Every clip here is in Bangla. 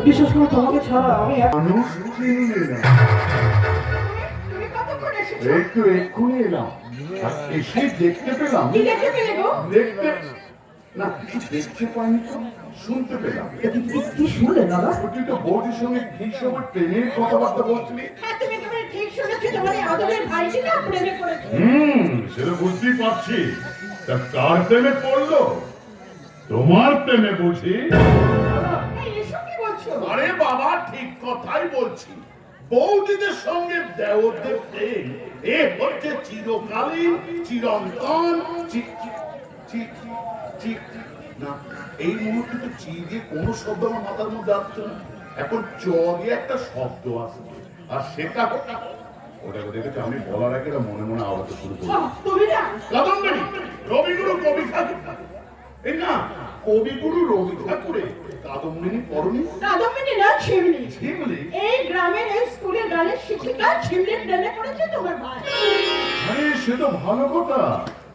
বিশেষ করে তোমাকে ছাড়া আমি একটু এক্ষুনি এলাম, এসে দেখতে পেলাম, না কিছু দেখতে পাইনি তো শুনতে পেলাম। কি শুনলেন দাদা? তুই তো বৌদির সঙ্গে ঠিক সময় প্রেমের কথাবার্তা বলছিলি। সেটা বুঝতেই পারছি। তা কার প্রেমে পড়লো? তোমার প্রেমে বুঝি? আরে বাবা, ঠিক কথাই বলছি। বৌদিদের সঙ্গে দেওরদের প্রেম এ হচ্ছে চিরকালীন, চিরন্তন। না, এই মুহূর্তে তো চি দিয়ে কোনো শব্দ আমার মাথার মধ্যে আসছে না। এখন চ দিয়ে একটা শব্দ আসছে, আর সেটা ওটাকে দেখেছি আমি বলার আগে মনে মনে আওয়াজ শুরু করি। রবিগুরু কবি ঠাকুর, এই না কবিগুরু রবি ঠাকুরের কাদম্বিনী পড়নি? কাদম্বিনী না, ঝিমলি। ঝিমলি? এই গ্রামের এই স্কুলের গানের শিক্ষিকা ঝিমলির প্রেমে পড়েছে তোমার ভাই। আরে সে তো ভালো কথা।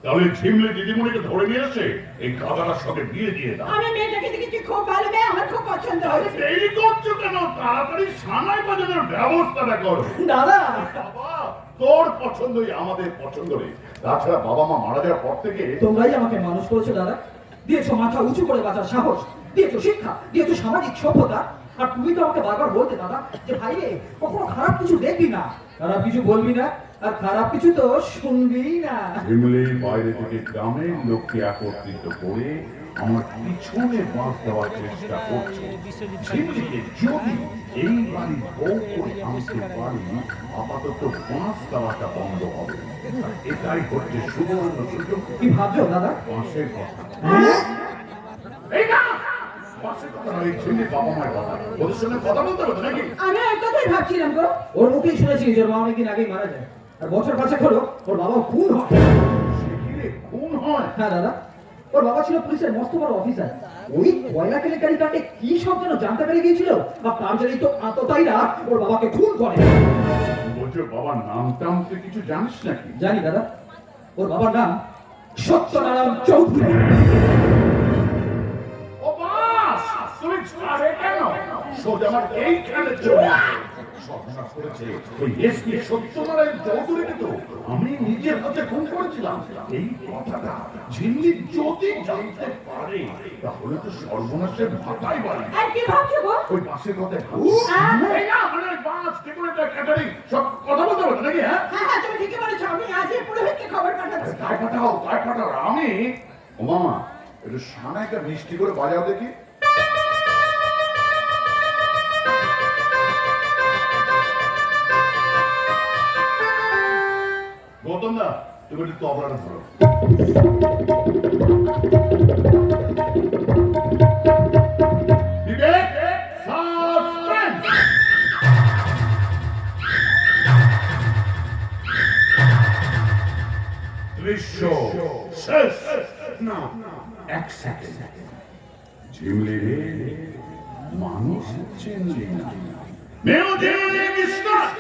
তাহলে ঝিমলি দিদিমণিকে ধরে নিয়ে এসে এই কাদাটার সঙ্গে বিয়ে দিয়ে দাও। আমি মেয়েটাকে দেখেছি, খুব ভালো মেয়ে, আমার খুব পছন্দ হয়েছে। দেরি করছো কেন? তাড়াতাড়ি সানাই বাজানোর ব্যবস্থাটা করো। দাদা বাবা, তোর পছন্দই আমাদের পছন্দ রে। তাছাড়া বাবা মা মারা যাওয়ার পর থেকে তোমরাই আমাকে মানুষ করেছো দাদা, দিয়েছো মাথা উঁচু করে বাঁচার সাহস, দিয়েছো শিক্ষা, দিয়েছো সামাজিক সভ্যতা। আর তুমি তো আমাকে বারবার বলতে দাদা যে ভাই রে, কখনো খারাপ কিছু দেখবি না, খারাপ কিছু বলবি না, আর খারাপ কিছু তো শুনবি না। ঝিমলি বাইরে থেকে গ্রামের লোককে একত্রিত করে আমার পিছনে বাঁধ দেওয়ার চেষ্টা করছে। ঝিমলিকে যদি এই বাড়ি বউ করে আনতে পারি, আপাতত বাঁশ দেওয়াটা বন্ধ হবে। এটাই হচ্ছে সুবর্ণ সুযোগ। কি ভাবছো দাদা? বাঁশের কথা এই না, বাঁশের কথা নয়, এই ঝিমলির বাবা মায়ের কথা। ওদের সঙ্গে কথা বলতে হবে নাকি? আমি ওই কথাই ভাবছিলাম গো। ওর মুখেই শুনেছি যে ওর মা অনেকদিন আগেই মারা যায়, আর বছর পাঁচেক হলো ওর বাবা খুন হয়। খুন হয়? হ্যাঁ দাদা, ওর বাবা ছিল পুলিশের মস্ত বড় অফিসার। ওই কয়লা কেলেঙ্কারি কাণ্ডে কি সব যেন জানতে পেরে গিয়েছিল, আর তার জন্যই তো আততায়ীরা ওর বাবাকে খুন করে। বলছো বাবার নাম টাম তুই কিছু জানিস নাকি? জানি দাদা, ওর বাবার নাম সত্যনারায়ণ চৌধুরী। ও বাস, তুমি ছাড়ে কেন? সোজা আমার এইখানে চলে সর্বনাশ করেছে ওই এসপি সত্যনারায়ণ চৌধুরীকে। তো আমি নিজের হাতে খুন করেছিলাম। এই কথাটা ঝিমলি যদি জানতে পারে, তাহলে তো সর্বনাশের মাথায় বাড়ি। আর কি ভাবছো গো? ওই বাসের কথা এই না, মানে বাস ডেকোরেটর ক্যাটারিং সব কথা বলতে হবে নাকি? হ্যাঁ হ্যাঁ, তুমি ঠিকই বলেছো। আমি আজই পুরোহিতকে খবর পাঠাচ্ছি। তাই পাঠাও। আমি ও মামা, একটু সানাইটা মিষ্টি করে বাজাও দেখি। গৌতম দা, তুমি একটু তবলাটা ধরো। বিবেক, সাসপেন্স। দৃশ্য শেষ। না, এক সেকেন্ড। ঝিমলি রে, মানুষ চিনলি না। Music start.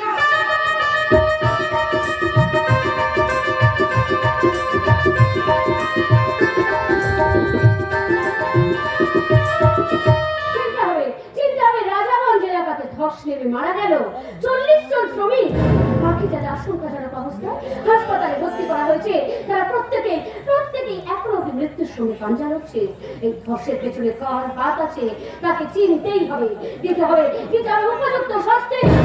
ধস নেমে মারা গেল 40 জন শ্রমিক। বাকি যারা আশঙ্কাজনক অবস্থায় হাসপাতালে ভর্তি করা হয়েছে, তারা প্রত্যেকেই এখনো অবধি মৃত্যুর সঙ্গে পাঞ্জা লড়ছে। এই ধসের পেছনে কার হাত আছে তাকে চিনতেই হবে, দিতে হবে বিচার উপযুক্ত শাস্তি।